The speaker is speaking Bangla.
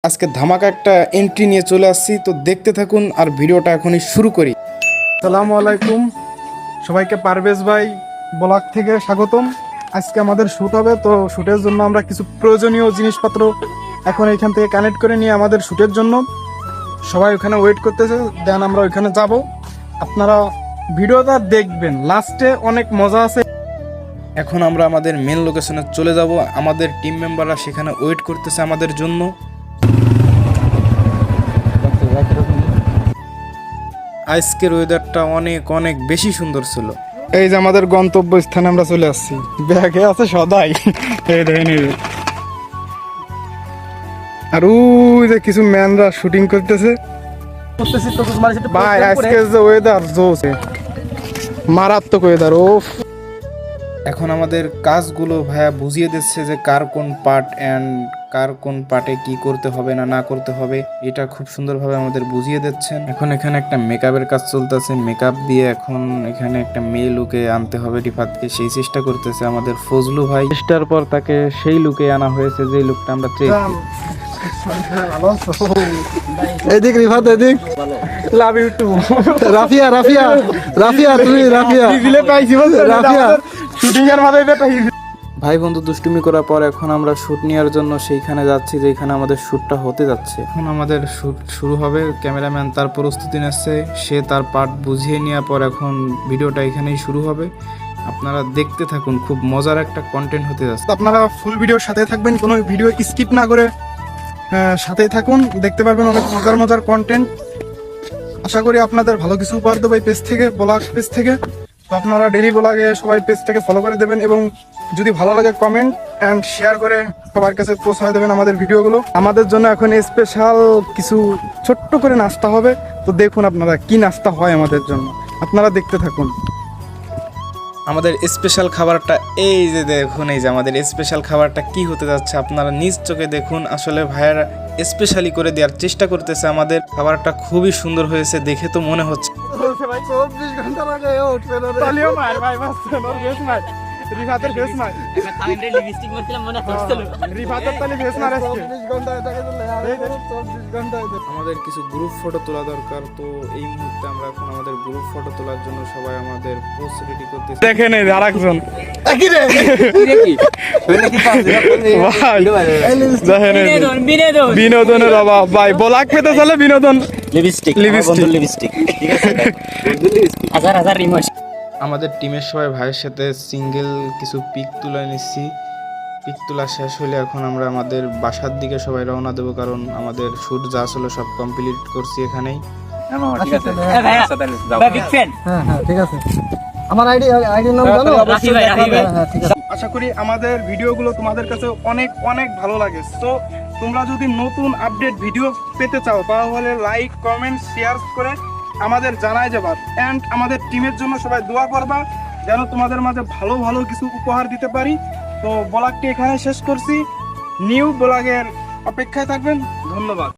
আজকে ধামাকা একটা এন্ট্রি নিয়ে চলে আসছি, তো দেখতে থাকুন আর ভিডিওটা এখনই শুরু করি। আসসালামু আলাইকুম সবাইকে, পারভেজ ভাই ব্লগ থেকে স্বাগতম। আজকে আমাদের শ্যুট হবে, তো শ্যুটের জন্য আমরা কিছু প্রয়োজনীয় জিনিসপত্র এখন এখান থেকে কানেক্ট করে নিয়ে আমাদের শ্যুটের জন্য সবাই ওখানে ওয়েট করতেছে, দেন আমরা ওইখানে যাব। আপনারা ভিডিওটা দেখবেন, লাস্টে অনেক মজা আছে। এখন আমরা আমাদের মেন লোকেশনে চলে যাব, আমাদের টিম মেম্বাররা সেখানে ওয়েট করতেছে আমাদের জন্য। আজকের ওয়েদারটা অনেক অনেক বেশি সুন্দর ছিল। এই যে আমাদের গন্তব্য স্থানে আমরা চলে আসছি, ব্যাগে আছে সদাই। এই দেখেন, আর ওই যে কিছু ম্যানরা শুটিং করতেছে। ভাই আজকের যে ওয়েদার জোসে, মারাত্মক ওয়েদার। ওফ, এখন আমাদের কাজগুলো ভাইয়া বুঝিয়ে দিচ্ছে যে কার কোন পার্ট অ্যান্ড কার কোন পার্টে কি করতে হবে না না করতে হবে, এটা খুব সুন্দরভাবে আমাদের বুঝিয়ে দিচ্ছেন। এখন এখানে একটা মেকআপের কাজ চলতেছে, মেকআপ দিয়ে এখন এখানে একটা মেয়ে লুকে আনতে হবে রিফাতকে, সেই চেষ্টা করতেছে আমাদের ফজলু ভাই। চেষ্টার পর তাকে সেই লুকে আনা হয়েছে যে লুকটা আমরা চেয়েছি। এদিক রিফাত, এদিক। Love you too Rafia. Rafia, Rafia, তুমি রাফিয়া দিলে পাইছি বলছো রাফিয়া। শুটিং এর মাঝে ভাই বন্ধু দুষ্টুমি করার পর এখন আমরা শুট নেওয়ার জন্য সেইখানে যাচ্ছি যেখানে আমাদের শুটটা হতে যাচ্ছে। এখন আমাদের শুট শুরু হবে, ক্যামেরাম্যান তার প্রস্তুতি নিচ্ছে, সে তার পার্ট বুঝিয়ে নেওয়ার পর এখন ভিডিওটা এখানেই শুরু হবে। আপনারা দেখতে থাকুন, খুব মজার একটা কন্টেন্ট হতে যাচ্ছে। আপনারা ফুল ভিডিওর সাথে থাকবেন, কোনো ভিডিও স্কিপ না করে সাথেই থাকুন, দেখতে পারবেন অনেক মজার মজার কন্টেন্ট। আশা করি আপনাদের ভালো কিছু উপহার দেবো এই পেজ থেকে, ব্লগ পেজ থেকে। তো আপনারা ডেইলি ব্লগে সবাই পেজটাকে ফলো করে দেবেন এবং যদি ভালো লাগে কমেন্ট অ্যান্ড শেয়ার করে সবার কাছে পৌঁছায় দেবেন আমাদের ভিডিওগুলো। আমাদের জন্য এখন স্পেশাল কিছু ছোট্ট করে নাস্তা হবে, তো দেখুন আপনারা কি নাস্তা হয় আমাদের জন্য, আপনারা দেখতে থাকুন। আমাদের স্পেশাল খাবারটা এই যে দেখুন, এই যে আমাদের স্পেশাল খাবারটা কি হতে যাচ্ছে আপনারা নিজ চোখে দেখুন। আসলে ভাইয়ারা স্পেশালি করে দেওয়ার চেষ্টা করতেছে, আমাদের খাবারটা খুবই সুন্দর হয়েছে দেখে তো মনে হচ্ছে। 24 ঘন্টা লাগে উঠবে না রে। তালিও মার ভাই, বাস ওর বেশ মার, রিফাতের বেশ মার। এবার তামিলের লিপস্টিক মারছিলাম মনে হচ্ছিল। রিফাতের তালি বেশ মার আজকে। 24 ঘন্টা এটাকে দিলে আর 24 ঘন্টা। আমাদের কিছু গ্রুপ ফটো তোলা দরকার, তো এই মুহূর্তে আমরা এখন আমাদের গ্রুপ ফটো তোলার জন্য সবাই আমাদের পোস্ট রেডি করতেছি। দেখেন এই আরেকজন কি রে কি ওইটা কি কাজ ভাই, দেখেন এই বিনোদন বিনোদন বিনোদনের অভাব ভাই, ব্লগ পেতে চলে বিনোদন। লিপস্টিক লিপস্টিক ঠিক আছে, হাজার হাজার রিমোট। আমাদের টিমের সবাই ভাইয়ের সাথে সিঙ্গেল কিছু পিক তুলে নিচ্ছি। পিক তোলা শেষ হলে এখন আমরা আমাদের বাসার দিকে সবাই রওনা দেবো, কারণ আমাদের শুট যা ছিল সব কমপ্লিট করছি এখানেই। ঠিক আছে ভাই, বিগ ফ্যান। হ্যাঁ হ্যাঁ ঠিক আছে। আমার আইডি নাম জানো? রাফি ভাই, রাফি ভাই। হ্যাঁ ঠিক আছে। আশা করি আমাদের ভিডিওগুলো তোমাদের কাছে অনেক অনেক ভালো লাগে। তো তোমরা যদি নতুন আপডেট ভিডিও পেতে চাও তাহলে লাইক কমেন্ট শেয়ার করে আমাদের জানাই যাবার, অ্যান্ড আমাদের টিমের জন্য সবাই দোয়া করবা যেন তোমাদের মাঝে ভালো ভালো কিছু উপহার দিতে পারি। তো ব্লগটি এখানে শেষ করছি, নিউ ব্লগের অপেক্ষায় থাকবেন। ধন্যবাদ।